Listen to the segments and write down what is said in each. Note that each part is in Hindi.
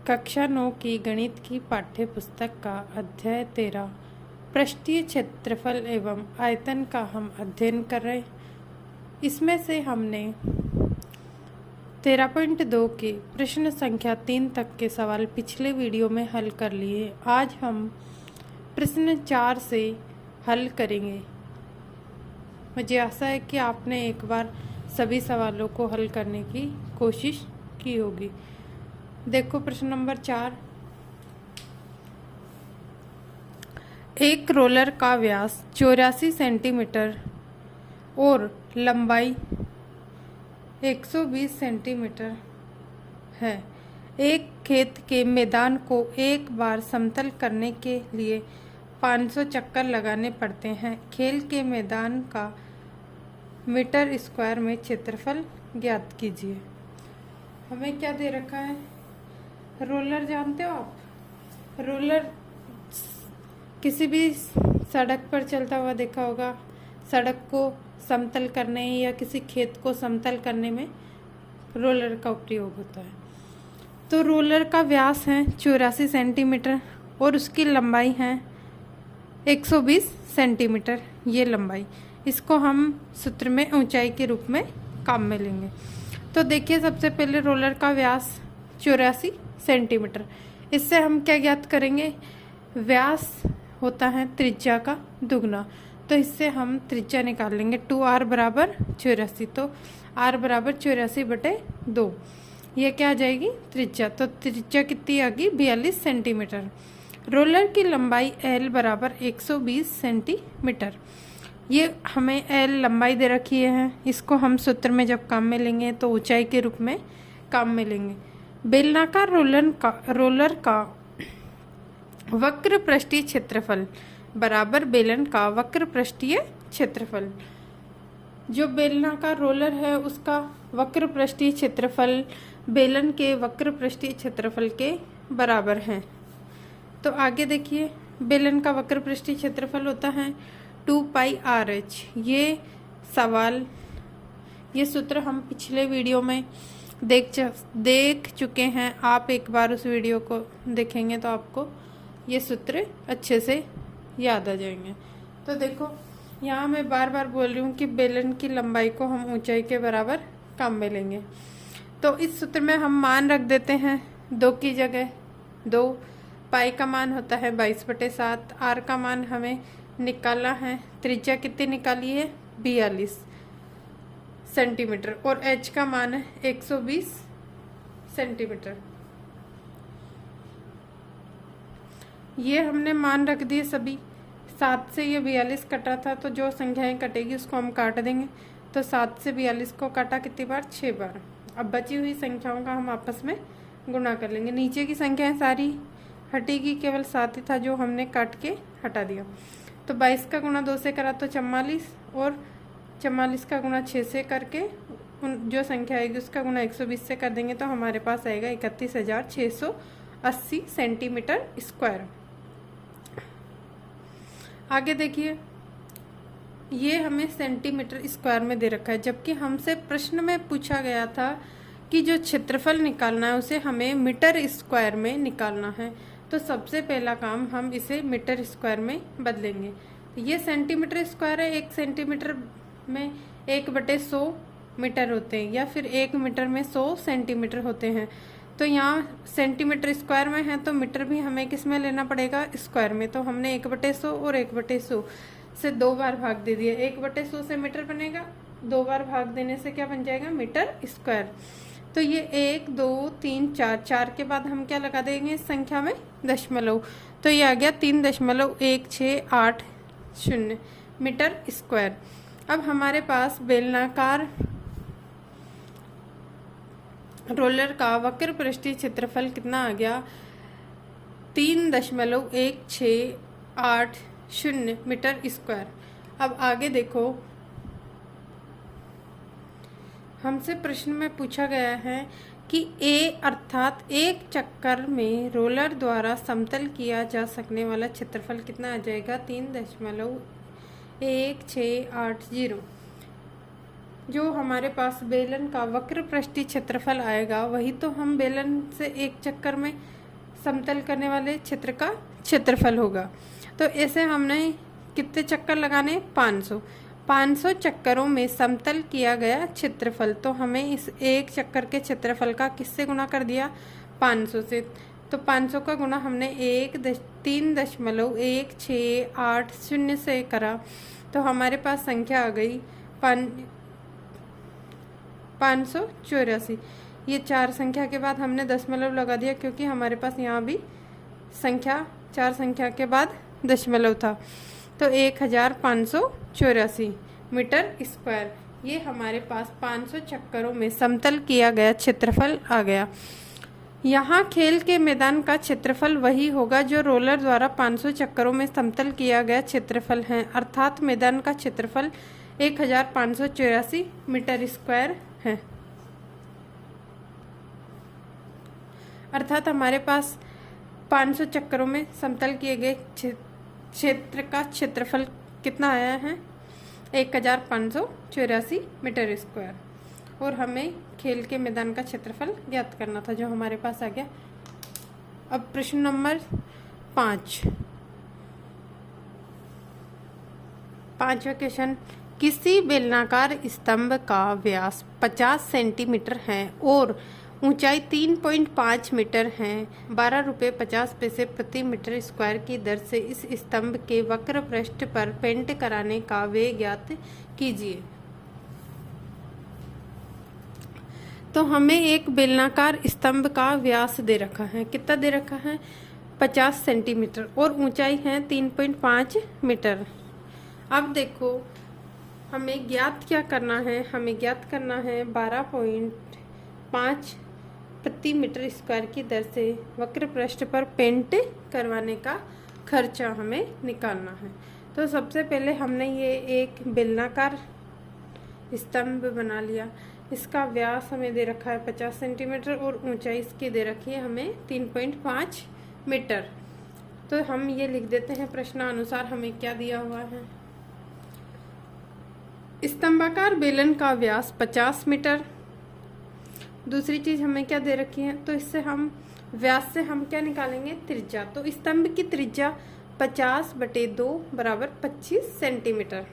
कक्षा 9 की गणित की पाठ्य पुस्तक का अध्याय 13 पृष्ठीय क्षेत्रफल एवं आयतन का हम अध्ययन कर रहे। इसमें से हमने 13.2 के प्रश्न संख्या 3 तक के सवाल पिछले वीडियो में हल कर लिए। आज हम प्रश्न 4 से हल करेंगे। मुझे आशा है कि आपने एक बार सभी सवालों को हल करने की कोशिश की होगी। देखो प्रश्न नंबर 4। एक रोलर का व्यास 84 सेंटीमीटर और लंबाई 120 सेंटीमीटर है। एक खेत के मैदान को एक बार समतल करने के लिए 500 चक्कर लगाने पड़ते हैं। खेल के मैदान का मीटर स्क्वायर में क्षेत्रफल ज्ञात कीजिए। हमें क्या दे रखा है? रोलर जानते हो आप? रोलर किसी भी सड़क पर चलता हुआ देखा होगा। सड़क को समतल करने या किसी खेत को समतल करने में रोलर का उपयोग होता है। तो रोलर का व्यास है 84 सेंटीमीटर और उसकी लंबाई है 120 सेंटीमीटर। ये लंबाई, इसको हम सूत्र में ऊंचाई के रूप में काम में लेंगे। तो देखिए, सबसे पहले रोलर का व्यास 84 सेंटीमीटर। इससे हम क्या ज्ञात करेंगे? व्यास होता है त्रिज्या का दुगना, तो इससे हम त्रिज्या निकाल लेंगे। 2r बराबर 84, तो r बराबर 84/2। ये क्या आ जाएगी? त्रिज्या। तो त्रिज्या कितनी आ गई? 42 सेंटीमीटर। रोलर की लंबाई l बराबर 120 सेंटीमीटर। ये हमें l लंबाई दे रखी है। इसको हम सूत्र में जब काम में लेंगे तो ऊंचाई के रूप में काम में लेंगे। बेलनाकार रोलर का वक्र पृष्ठीय क्षेत्रफल बराबर बेलन का वक्र पृष्ठीय क्षेत्रफल। जो बेलनाकार रोलर है उसका वक्र पृष्ठीय क्षेत्रफल बेलन के वक्र पृष्ठीय क्षेत्रफल के बराबर है। तो आगे देखिए, बेलन का वक्र पृष्ठीय क्षेत्रफल होता है 2πRh। ये सूत्र हम पिछले वीडियो में देख चुके हैं। आप एक बार उस वीडियो को देखेंगे तो आपको ये सूत्र अच्छे से याद आ जाएंगे। तो देखो, यहाँ मैं बार बार बोल रही हूँ कि बेलन की लंबाई को हम ऊंचाई के बराबर काम में लेंगे। तो इस सूत्र में हम मान रख देते हैं 2 की जगह 2। पाई का मान होता है 22/7। आर का मान हमें निकालना है। त्रिज्या कितनी निकाली है? 42 सेंटीमीटर। और h का मान है 120 सेंटीमीटर। ये हमने मान रख दिए सभी। 7 से ये 42 कटा था, तो जो संख्याएं कटेगी उसको हम काट देंगे। तो 7 से 42 को काटा कितनी बार? 6 बार। अब बची हुई संख्याओं का हम आपस में गुणा कर लेंगे। नीचे की संख्याएं सारी हटेगी, केवल 7 ही था जो हमने काट के हटा दिया। तो 22 का गुणा 2 से करा तो 44, और 44 का गुणा 6 से करके जो संख्या आएगी उसका गुणा 120 से कर देंगे तो हमारे पास आएगा 31,680 सेंटीमीटर स्क्वायर। आगे देखिए, ये हमें सेंटीमीटर स्क्वायर में दे रखा है, जबकि हमसे प्रश्न में पूछा गया था कि जो क्षेत्रफल निकालना है उसे हमें मीटर स्क्वायर में निकालना है। तो सबसे पहला काम हम इसे मीटर स्क्वायर में बदलेंगे। ये सेंटीमीटर स्क्वायर है। 1 सेंटीमीटर में 1/100 मीटर होते हैं, या फिर 1 मीटर में 100 सेंटीमीटर होते हैं। तो यहाँ सेंटीमीटर स्क्वायर में है तो मीटर भी हमें किस में लेना पड़ेगा? स्क्वायर में। तो हमने 1/100 और 1/100 से 2 बार भाग दे दिया। 1/100 से मीटर बनेगा, 2 बार भाग देने से क्या बन जाएगा? Metre square. तो ये 1 2 3 4 के बाद हम क्या लगा देंगे इस संख्या में? दशमलव। तो ये आ गया 3.1680 मीटर स्क्वायर। अब हमारे पास बेलनाकार रोलर का वक्र पृष्ठीय क्षेत्रफल कितना आ गया? 3.1680 मीटर स्क्वायर। अब आगे देखो, हमसे प्रश्न में पूछा गया है कि A अर्थात एक चक्कर में रोलर द्वारा समतल किया जा सकने वाला क्षेत्रफल कितना आ जाएगा? 3.1680। जो हमारे पास बेलन का वक्र पृष्ठीय क्षेत्रफल आएगा वही तो हम बेलन से एक चक्कर में समतल करने वाले क्षेत्र का क्षेत्रफल होगा। तो ऐसे हमने कितने चक्कर लगाने? 500। 500 चक्करों में समतल किया गया क्षेत्रफल, तो हमें इस एक चक्कर के क्षेत्रफल का किससे गुणा कर दिया? 500 से। तो 500 का गुणा हमने 3.168 से करा, तो हमारे पास संख्या आ गई 584। ये 4 संख्या के बाद हमने दशमलव लगा दिया, क्योंकि हमारे पास यहाँ भी संख्या 4 संख्या के बाद दशमलव था। तो 1584 मीटर स्क्वायर, ये हमारे पास 500 चक्करों में समतल किया गया क्षेत्रफल आ गया। यहाँ खेल के मैदान का क्षेत्रफल वही होगा जो रोलर द्वारा 500 चक्करों में समतल किया गया क्षेत्रफल है, अर्थात मैदान का क्षेत्रफल 1584 मीटर स्क्वायर है। अर्थात हमारे पास 500 चक्करों में समतल किए गए क्षेत्र का क्षेत्रफल कितना आया है? 1584 मीटर स्क्वायर। और हमें खेल के मैदान का क्षेत्रफल ज्ञात करना था, जो हमारे पास आ गया। अब प्रश्न नंबर 5। पांचवा क्वेश्चन, किसी बेलनाकार स्तंभ का व्यास 50 सेंटीमीटर है और ऊंचाई 3.5 मीटर है। 12 रुपये 50 पैसे प्रति मीटर स्क्वायर की दर से इस स्तंभ के वक्र पृष्ठ पर पेंट कराने का व्यय ज्ञात कीजिए। तो हमें एक बेलनाकार स्तंभ का व्यास दे रखा है। कितना दे रखा है? 50 सेंटीमीटर और ऊंचाई है 3.5 मीटर। अब देखो, हमें ज्ञात क्या करना है? हमें ज्ञात करना है 12.5 प्रति मीटर स्क्वायर की दर से वक्र पृष्ठ पर पेंट करवाने का खर्चा हमें निकालना है। तो सबसे पहले हमने ये एक बेलनाकार स्तंभ बना लिया। इसका व्यास हमें दे रखा है 50 सेंटीमीटर और ऊंचाई इसकी दे रखी है हमें 3.5 मीटर। तो हम ये लिख देते हैं प्रश्नानुसार हमें क्या दिया हुआ है। स्तंभाकार बेलन का व्यास 50 मीटर। दूसरी चीज हमें क्या दे रखी है? तो इससे हम व्यास से हम क्या निकालेंगे? त्रिज्या। तो स्तंभ की त्रिज्या 50/2 बराबर 25 सेंटीमीटर।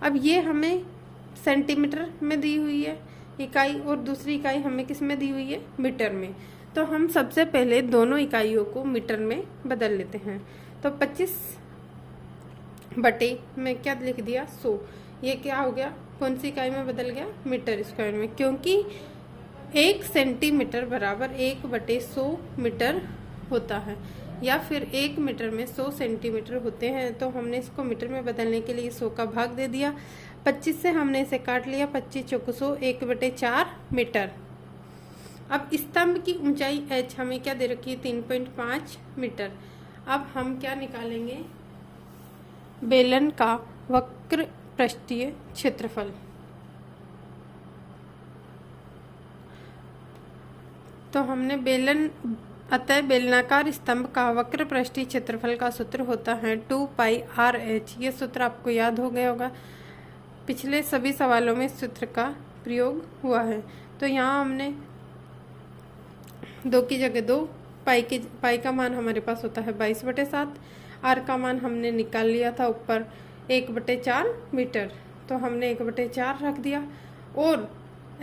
अब ये हमें सेंटीमीटर में दी हुई है इकाई, और दूसरी इकाई हमें किस में दी हुई है? मीटर में। तो हम सबसे पहले दोनों इकाइयों को मीटर में बदल लेते हैं। तो 25 बटे में क्या लिख दिया? 100। ये क्या हो गया? कौन सी इकाई में बदल गया? मीटर स्क्वायर में, क्योंकि 1 सेंटीमीटर बराबर 1/100 मीटर होता है, या फिर 1 मीटर में 100 सेंटीमीटर होते हैं। तो हमने इसको मीटर में बदलने के लिए 100 का भाग दे दिया। 25 से हमने इसे काट लिया, 25 चौको 100, 1/4 मीटर। अब स्तंभ की ऊंचाई h हमें क्या दे रखी है? 3.5 मीटर। अब हम क्या निकालेंगे? बेलन का वक्र पृष्ठीय क्षेत्रफल। तो हमने अतः बेलनाकार स्तंभ का वक्र पृष्ठीय क्षेत्रफल का सूत्र होता है 2πr/h। ये सूत्र आपको याद हो गया होगा, पिछले सभी सवालों में सूत्र का प्रयोग हुआ है। तो यहाँ हमने 2 की जगह 2, पाई का मान हमारे पास होता है 22/7, आर का मान हमने निकाल लिया था ऊपर 1/4 मीटर, तो हमने 1/4 रख दिया, और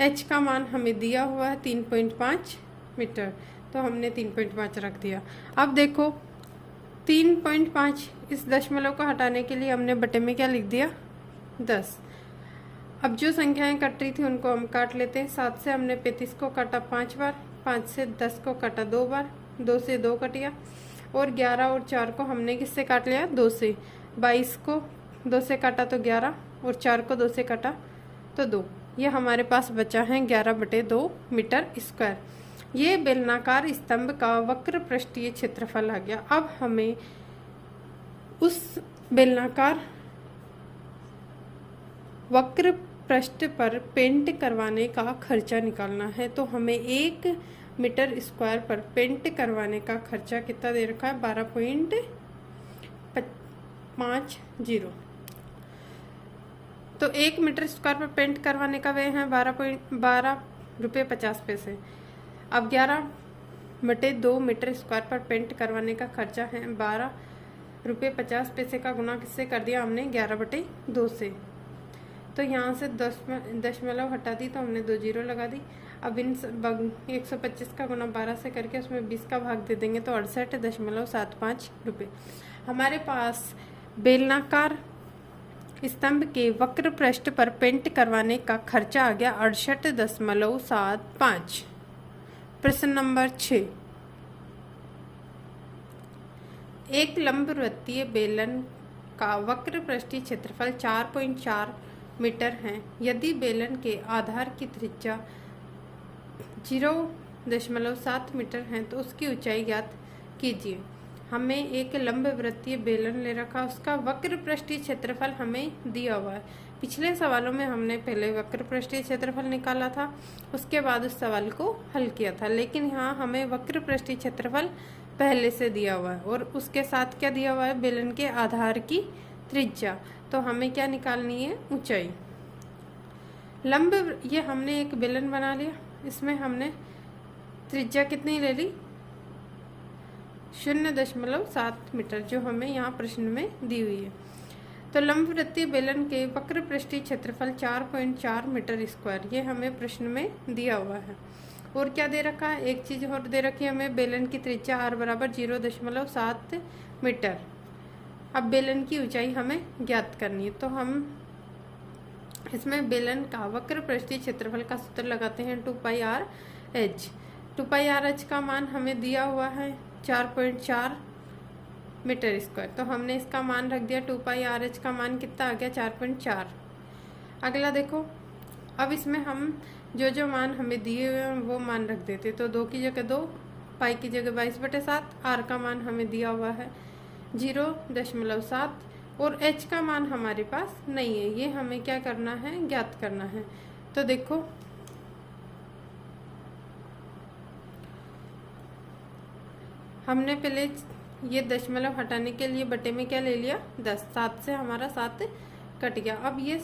h का मान हमें दिया हुआ है 3.5 मीटर, तो हमने 3.5 रख दिया। अब देखो 3.5, इस दशमलव को हटाने के लिए हमने बटे में क्या लिख दिया? 10। अब जो संख्याएं कट रही थी उनको हम काट लेते हैं। 7 से हमने 35 को काटा 5 बार, 5 से 10 को काटा 2 बार, 2 से 2 कटिया, और 11 और 4 को हमने किससे काट लिया? 2 से। 22 को 2 से काटा तो 11, और 4 को 2 से काटा तो 2। ये हमारे पास बचा है 11/2 मीटर स्क्वायर। ये बेलनाकार स्तंभ का वक्र पृष्ठीय क्षेत्रफल आ गया। अब हमें उस बेलनाकार वक्र पृष्ठ पर पेंट करवाने का खर्चा निकालना है। तो हमें 1 मीटर स्क्वायर पर पेंट करवाने का खर्चा कितना दे रखा है? 12.50। तो 1 मीटर स्क्वायर पर पेंट करवाने का व्यय है 12 रुपये 50 पैसे। अब 11/2 मीटर स्क्वायर पर पेंट करवाने का खर्चा है 12 रुपये 50 पैसे का गुना किससे कर दिया हमने 11/2 से। तो यहाँ से 10 हटा दी तो हमने 2 जीरो लगा दी। अब इन 125 का गुना 12 से करके उसमें 20 का भाग दे देंगे तो 68.75 रुपये। हमारे पास बेलनाकार स्तंभ के वक्र पृष्ठ पर पेंट करवाने का खर्चा आ गया 68.75। प्रश्न नंबर 6, एक लंबवृत्तीय बेलन का वक्र पृष्ठीय क्षेत्रफल 4.4 मीटर है। यदि बेलन के आधार की त्रिज्या 0.7 मीटर है तो उसकी ऊंचाई ज्ञात कीजिए। हमें एक लंबवृत्तीय बेलन ले रखा, उसका वक्र पृष्ठीय क्षेत्रफल हमें दिया हुआ है। पिछले सवालों में हमने पहले वक्र पृष्ठीय क्षेत्रफल निकाला था, उसके बाद उस सवाल को हल किया था, लेकिन यहाँ हमें वक्र पृष्ठीय क्षेत्रफल पहले से दिया हुआ है और उसके साथ क्या दिया हुआ है, बेलन के आधार की त्रिज्या। तो हमें क्या निकालनी है, ऊंचाई। ये हमने एक बेलन बना लिया, इसमें हमने त्रिज्या कितनी ले ली 0.7 मीटर, जो हमें यहाँ प्रश्न में दी हुई है। तो लंबवृत्तीय बेलन के वक्र पृष्ठीय क्षेत्रफल 4.4 मीटर स्क्वायर, ये हमें प्रश्न में दिया हुआ है। और क्या दे रखा है, एक चीज और दे रखी है हमें, बेलन की त्रिज्या r बराबर 0.7 मीटर। अब बेलन की ऊंचाई हमें ज्ञात करनी है, तो हम इसमें बेलन का वक्र पृष्ठीय क्षेत्रफल का सूत्र लगाते हैं 2πr/h। 2πr/h का मान हमें दिया हुआ है 4.4 मीटर स्क्वायर, तो हमने इसका मान रख दिया 2πr/h का मान कितना आ गया 4.4। अगला देखो, अब इसमें हम जो मान हमें दिए हुए हैं वो मान रख देते, तो 2 की जगह 2, पाई की जगह 22/7, r का मान हमें दिया हुआ है 0.7 और h का मान हमारे पास नहीं है, ये हमें क्या करना है, ज्ञात करना है। तो देखो हमने पहले ये दशमलव हटाने के लिए बटे में क्या ले लिया 10, 7 से हमारा 7 कट गया। अब ये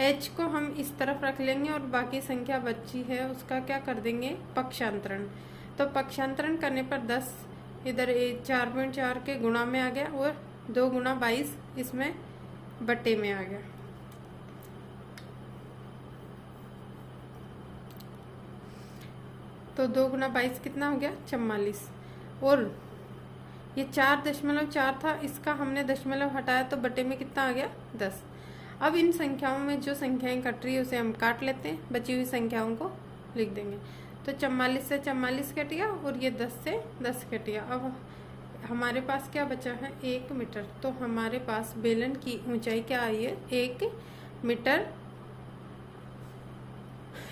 h को हम इस तरफ रख लेंगे और बाकी संख्या बची है उसका क्या कर देंगे, पक्षांतरण। तो पक्षांतरण करने पर 10 इधर 4.4 के गुणा में आ गया और 2 गुना 22 इसमें बटे में आ गया। तो 2 गुना 22 कितना हो गया 44, और ये 4.4 था, इसका हमने दशमलव हटाया तो बटे में कितना आ गया 10। अब इन संख्याओं में जो संख्याएं कट रही है उसे हम काट लेते हैं, बची हुई संख्याओं को लिख देंगे। तो 44 से 44 कट गया और ये 10 से 10 कट गया। अब हमारे पास क्या बचा है 1 मीटर, तो हमारे पास बेलन की ऊंचाई क्या आई है 1 मीटर।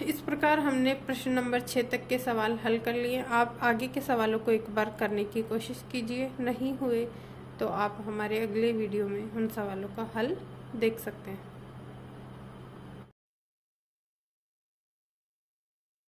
इस प्रकार हमने प्रश्न नंबर 6 तक के सवाल हल कर लिए। आप आगे के सवालों को एक बार करने की कोशिश कीजिए, नहीं हुए तो आप हमारे अगले वीडियो में उन सवालों का हल देख सकते हैं।